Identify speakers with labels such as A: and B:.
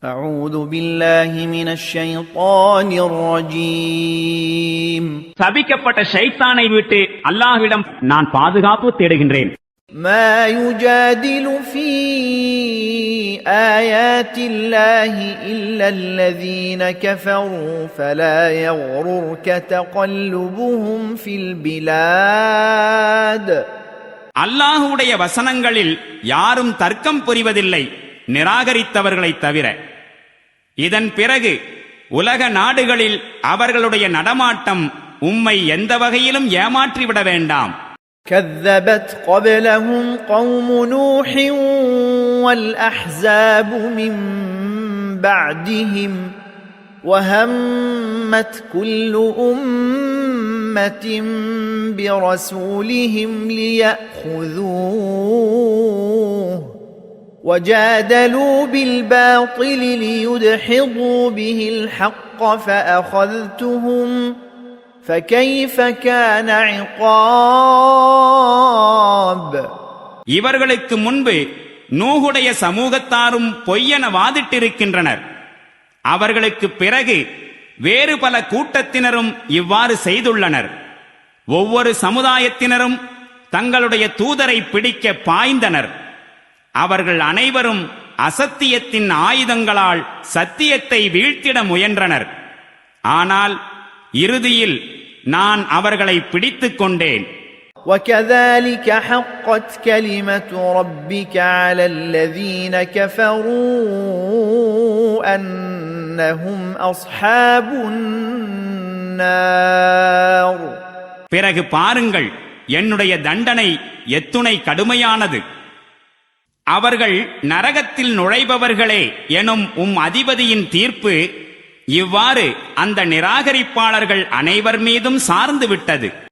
A: أعوذ بالله من الشيطان الرجيم
B: சபிக்கப்பட்ட ஷைத்தானை விட்டு அல்லாஹ்விடம் நான் பாதுகாப்பு தேடுகின்றேன்.
A: ما يجادل في آيات الله إلا الذين كفروا فلا يغررك تقلبهم في البلاد.
B: அல்லாஹ்வுடைய வசனங்களில் யாரும் தர்க்கம் புரிவதில்லை நிராகரித்தவர்களைத் தவிர. இதன் பிறகு உலக நாடுகளில் அவர்களுடைய நடமாட்டம் உம்மை எந்த வகையிலும் ஏமாற்றிவிட வேண்டாம்.
A: كذبت قبلهم قوم نوح والأحزاب من بعدهم وهمت كل أمة برسولهم ليأخذوه وجادلوا بالباطل ليدحضوا به الحق فأخذتهم فكيف كان عقاب.
B: இவர்களுக்கு முன்பு நூஹுடைய சமூகத்தாரும் பொய்யென வாதிட்டிருக்கின்றனர். அவர்களுக்கு பிறகு வேறு பல கூட்டத்தினரும் இவ்வாறு செய்துள்ளனர். ஒவ்வொரு சமுதாயத்தினரும் தங்களுடைய தூதரை பிடிக்க பாய்ந்தனர். அவர்கள் அனைவரும் அசத்தியத்தின் ஆயுதங்களால் சத்தியத்தை வீழ்த்திட முயன்றனர். ஆனால் இறுதியில் நான் அவர்களை பிடித்துக் கொண்டேன்.
A: وَكَذَلِكَ حَقَّتْ كَلِمَةُ رَبِّكَ عَلَى الَّذِينَ كَفَرُوا أَنَّهُمْ أَصْحَابُ النَّارِ.
B: பிறகு பாருங்கள், என்னுடைய தண்டனை எத்துணை கடுமையானது. அவர்கள் நரகத்தில் நுழைபவர்களே எனும் அதிபதியின் தீர்ப்பு இவ்வாறு அந்த நிராகரிப்பாளர்கள் அனைவர் மீதும் சார்ந்து விட்டது.